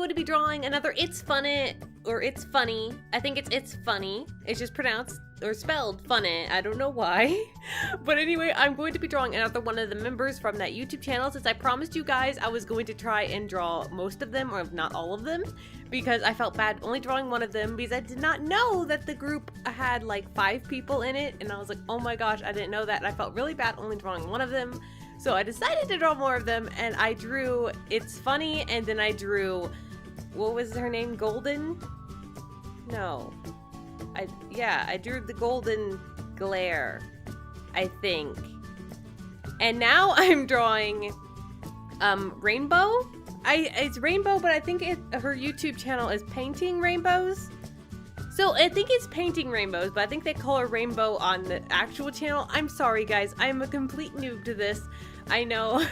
going to be drawing another ItsFunneh, or It's Funny. I think it's ItsFunneh. It's just pronounced or spelled Funneh. I don't know why. But anyway, I'm going to be drawing another one of the members from that YouTube channel, since I promised you guys I was going to try and draw most of them, or if not all of them, because I felt bad only drawing one of them because I did not know that the group had like 5 people in it, and I was like, oh my gosh, I didn't know that, and I felt really bad only drawing one of them. So I decided to draw more of them, and I drew It's Funny, and then I drew, what was her name, Golden? No. I drew the Golden Glare, I think. And now I'm drawing Rainbow. It's Rainbow, but I think her YouTube channel is PaintingRainbows. So I think it's PaintingRainbows, but I think they call her Rainbow on the actual channel. I'm sorry guys, I'm a complete noob to this. I know.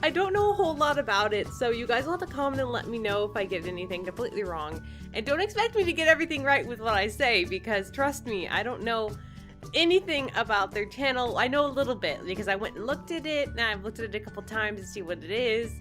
I don't know a whole lot about it, so you guys will have to comment and let me know if I get anything completely wrong. And don't expect me to get everything right with what I say, because trust me, I don't know anything about their channel. I know a little bit because I went and looked at it, and I've looked at it a couple times to see what it is.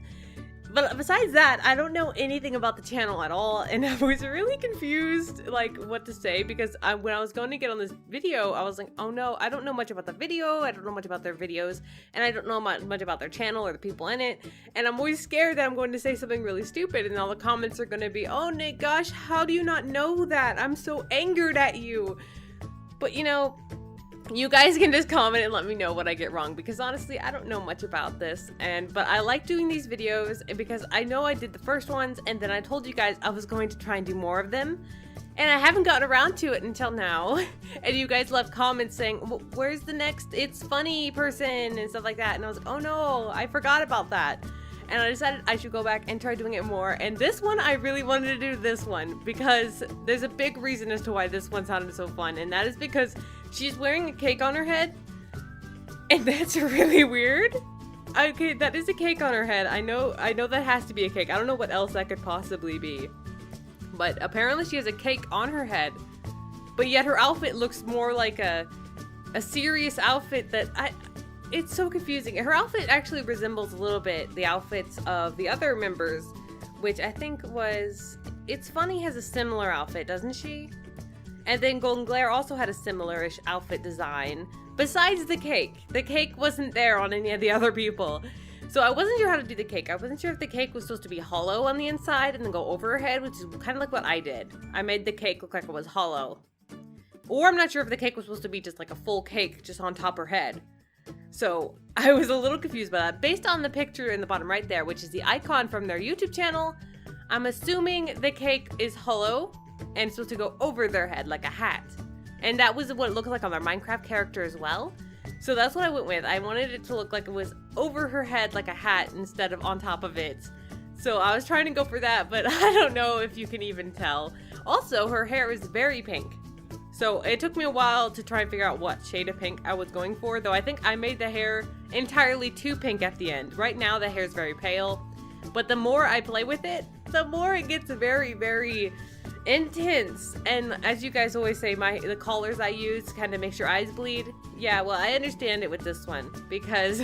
But besides that, I don't know anything about the channel at all, and I was really confused, like, what to say, because when I was going to get on this video, I was like, oh no, I don't know much about the video, I don't know much about their videos, and I don't know much about their channel or the people in it, and I'm always scared that I'm going to say something really stupid, and all the comments are going to be, oh Nick, gosh, how do you not know that? I'm so angered at you. But you know, you guys can just comment and let me know what I get wrong, because honestly, I don't know much about this, but I like doing these videos because I know I did the first ones, and then I told you guys I was going to try and do more of them, and I haven't gotten around to it until now. And you guys left comments saying, where's the next It's Funny person and stuff like that, and I was like, oh no, I forgot about that. And I decided I should go back and try doing it more. And this one, I really wanted to do this one because there's a big reason as to why this one sounded so fun. And that is because she's wearing a cake on her head. And that's really weird. Okay, that is a cake on her head. I know that has to be a cake. I don't know what else that could possibly be. But apparently she has a cake on her head. But yet her outfit looks more like a serious outfit that it's so confusing. Her outfit actually resembles a little bit the outfits of the other members, which I think was... It's Funny has a similar outfit, doesn't she? And then Golden Glare also had a similar-ish outfit design, besides the cake. The cake wasn't there on any of the other people. So I wasn't sure how to do the cake. I wasn't sure if the cake was supposed to be hollow on the inside and then go over her head, which is kind of like what I did. I made the cake look like it was hollow. Or I'm not sure if the cake was supposed to be just like a full cake just on top of her head. So I was a little confused by that. Based on the picture in the bottom right there, which is the icon from their YouTube channel, I'm assuming the cake is hollow and supposed to go over their head like a hat. And that was what it looked like on their Minecraft character as well. So that's what I went with. I wanted it to look like it was over her head like a hat instead of on top of it. So I was trying to go for that, but I don't know if you can even tell. Also, her hair is very pink. So it took me a while to try and figure out what shade of pink I was going for, though I think I made the hair entirely too pink at the end. Right now the hair is very pale, but the more I play with it, the more it gets very, very intense. And as you guys always say, the colors I use kind of makes your eyes bleed. Yeah, well, I understand it with this one because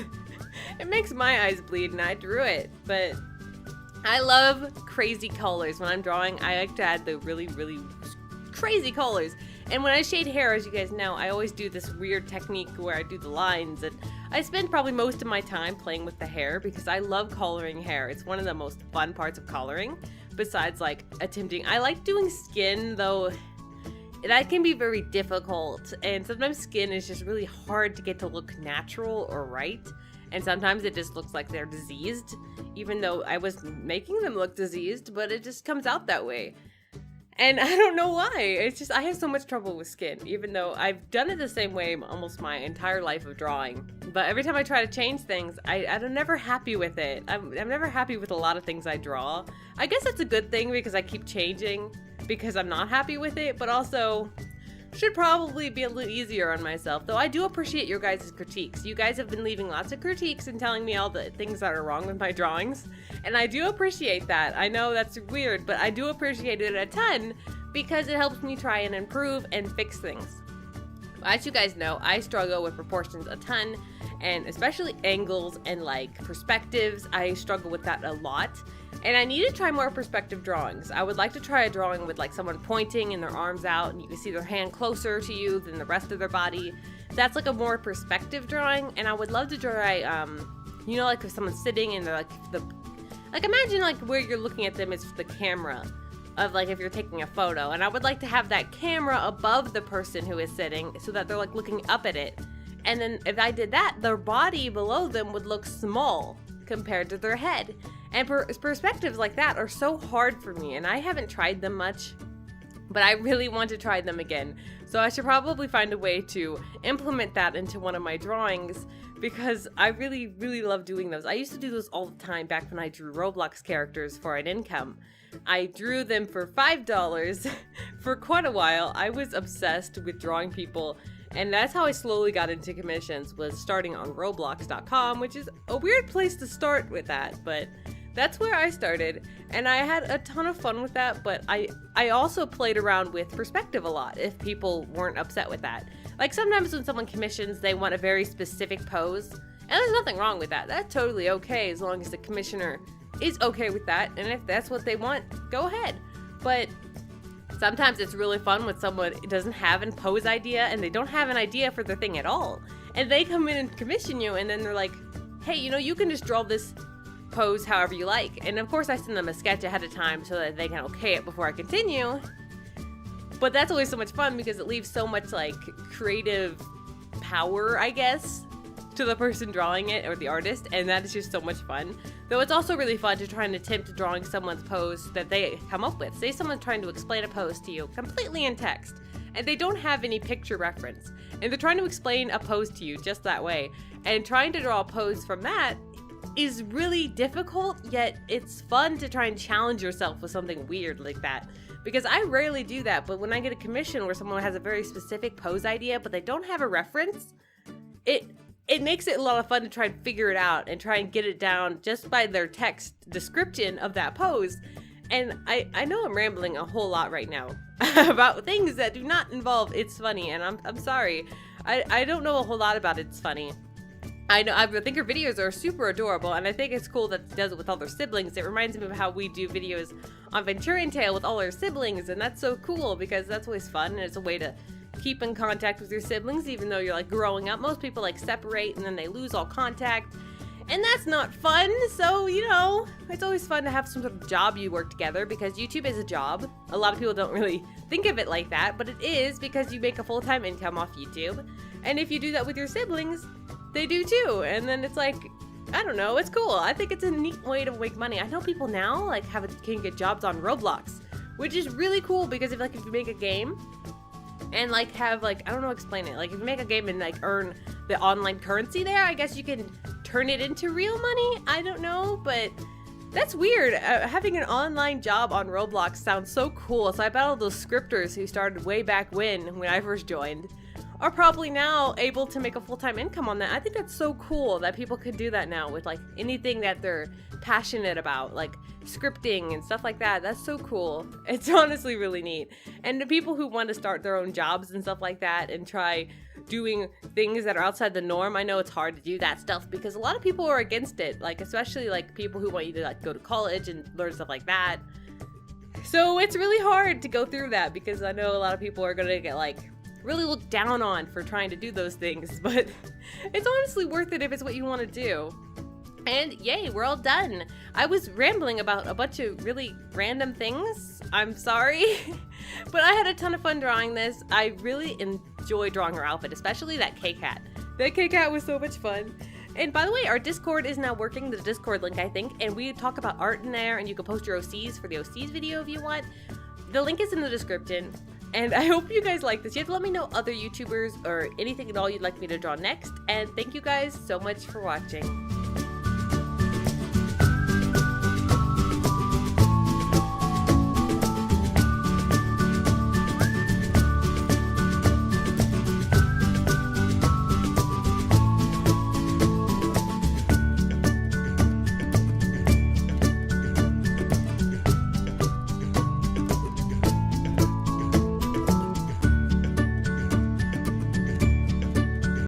it makes my eyes bleed and I drew it, but I love crazy colors. When I'm drawing, I like to add the really, really crazy colors. And when I shade hair, as you guys know, I always do this weird technique where I do the lines, and I spend probably most of my time playing with the hair because I love coloring hair. It's one of the most fun parts of coloring, besides like attempting. I like doing skin, though that can be very difficult, and sometimes skin is just really hard to get to look natural or right, and sometimes it just looks like they're diseased, even though I was making them look diseased, but it just comes out that way. And I don't know why. It's just, I have so much trouble with skin, even though I've done it the same way almost my entire life of drawing. But every time I try to change things, I'm never happy with it. I'm never happy with a lot of things I draw. I guess that's a good thing because I keep changing because I'm not happy with it, but also should probably be a little easier on myself. Though I do appreciate your guys' critiques. You guys have been leaving lots of critiques and telling me all the things that are wrong with my drawings. And I do appreciate that. I know that's weird, but I do appreciate it a ton because it helps me try and improve and fix things. As you guys know, I struggle with proportions a ton, and especially angles and like perspectives. I struggle with that a lot. And I need to try more perspective drawings. I would like to try a drawing with like someone pointing and their arms out and you can see their hand closer to you than the rest of their body. That's like a more perspective drawing. And I would love to draw, you know, like if someone's sitting and they're like imagine like where you're looking at them is the camera of like if you're taking a photo. And I would like to have that camera above the person who is sitting so that they're like looking up at it. And then if I did that, their body below them would look small compared to their head. And perspectives like that are so hard for me, and I haven't tried them much, but I really want to try them again. So I should probably find a way to implement that into one of my drawings because I really, really love doing those. I used to do those all the time back when I drew Roblox characters for an income. I drew them for $5 for quite a while. I was obsessed with drawing people. And that's how I slowly got into commissions, was starting on Roblox.com, which is a weird place to start with that, but that's where I started. And I had a ton of fun with that, but I also played around with perspective a lot if people weren't upset with that. Like sometimes when someone commissions, they want a very specific pose, and there's nothing wrong with that. That's totally okay as long as the commissioner is okay with that, and if that's what they want, go ahead. But sometimes it's really fun when someone doesn't have a pose idea and they don't have an idea for their thing at all. And they come in and commission you and then they're like, hey, you know, you can just draw this pose however you like. And of course I send them a sketch ahead of time so that they can okay it before I continue. But that's always so much fun because it leaves so much like creative power, I guess, to the person drawing it or the artist, and that is just so much fun. Though it's also really fun to try and attempt drawing someone's pose that they come up with. Say someone's trying to explain a pose to you completely in text, and they don't have any picture reference, and they're trying to explain a pose to you just that way, and trying to draw a pose from that is really difficult, yet it's fun to try and challenge yourself with something weird like that. Because I rarely do that, but when I get a commission where someone has a very specific pose idea, but they don't have a reference, it makes it a lot of fun to try and figure it out and try and get it down just by their text description of that pose. And I know I'm rambling a whole lot right now about things that do not involve ItsFunneh, and I'm sorry. I don't know a whole lot about ItsFunneh. I think her videos are super adorable, and I think it's cool that she does it with all their siblings. It reminds me of how we do videos on Venturing Tale with all our siblings, and that's so cool because that's always fun, and it's a way to keep in contact with your siblings even though you're like growing up. Most people like separate and then they lose all contact, and that's not fun. So, you know, it's always fun to have some sort of job you work together because YouTube is a job. A lot of people don't really think of it like that, but it is because you make a full-time income off YouTube. And if you do that with your siblings, they do too. And then it's like, I don't know, it's cool. I think it's a neat way to make money. I know people now like can get jobs on Roblox, which is really cool because if you make a game and like have like, I don't know, explain it. Like if you make a game and like earn the online currency there, I guess you can turn it into real money. I don't know, but that's weird. Having an online job on Roblox sounds so cool. So I bet all those scripters who started way back when I first joined are probably now able to make a full-time income on that. I think that's so cool that people could do that now with like anything that they're passionate about, like scripting and stuff like that. That's so cool. It's honestly really neat. And the people who want to start their own jobs and stuff like that and try doing things that are outside the norm, I know it's hard to do that stuff because a lot of people are against it, like especially like people who want you to like go to college and learn stuff like that. So it's really hard to go through that because I know a lot of people are gonna get like really looked down on for trying to do those things, but it's honestly worth it if it's what you want to do. And yay, we're all done. I was rambling about a bunch of really random things. I'm sorry, but I had a ton of fun drawing this. I really enjoy drawing her outfit, especially that K-Cat. That K-Cat was so much fun. And by the way, our Discord is now working, the Discord link, I think, and we talk about art in there, and you can post your OCs for the OCs video if you want. The link is in the description. And I hope you guys like this. You have to let me know other YouTubers or anything at all you'd like me to draw next. And thank you guys so much for watching.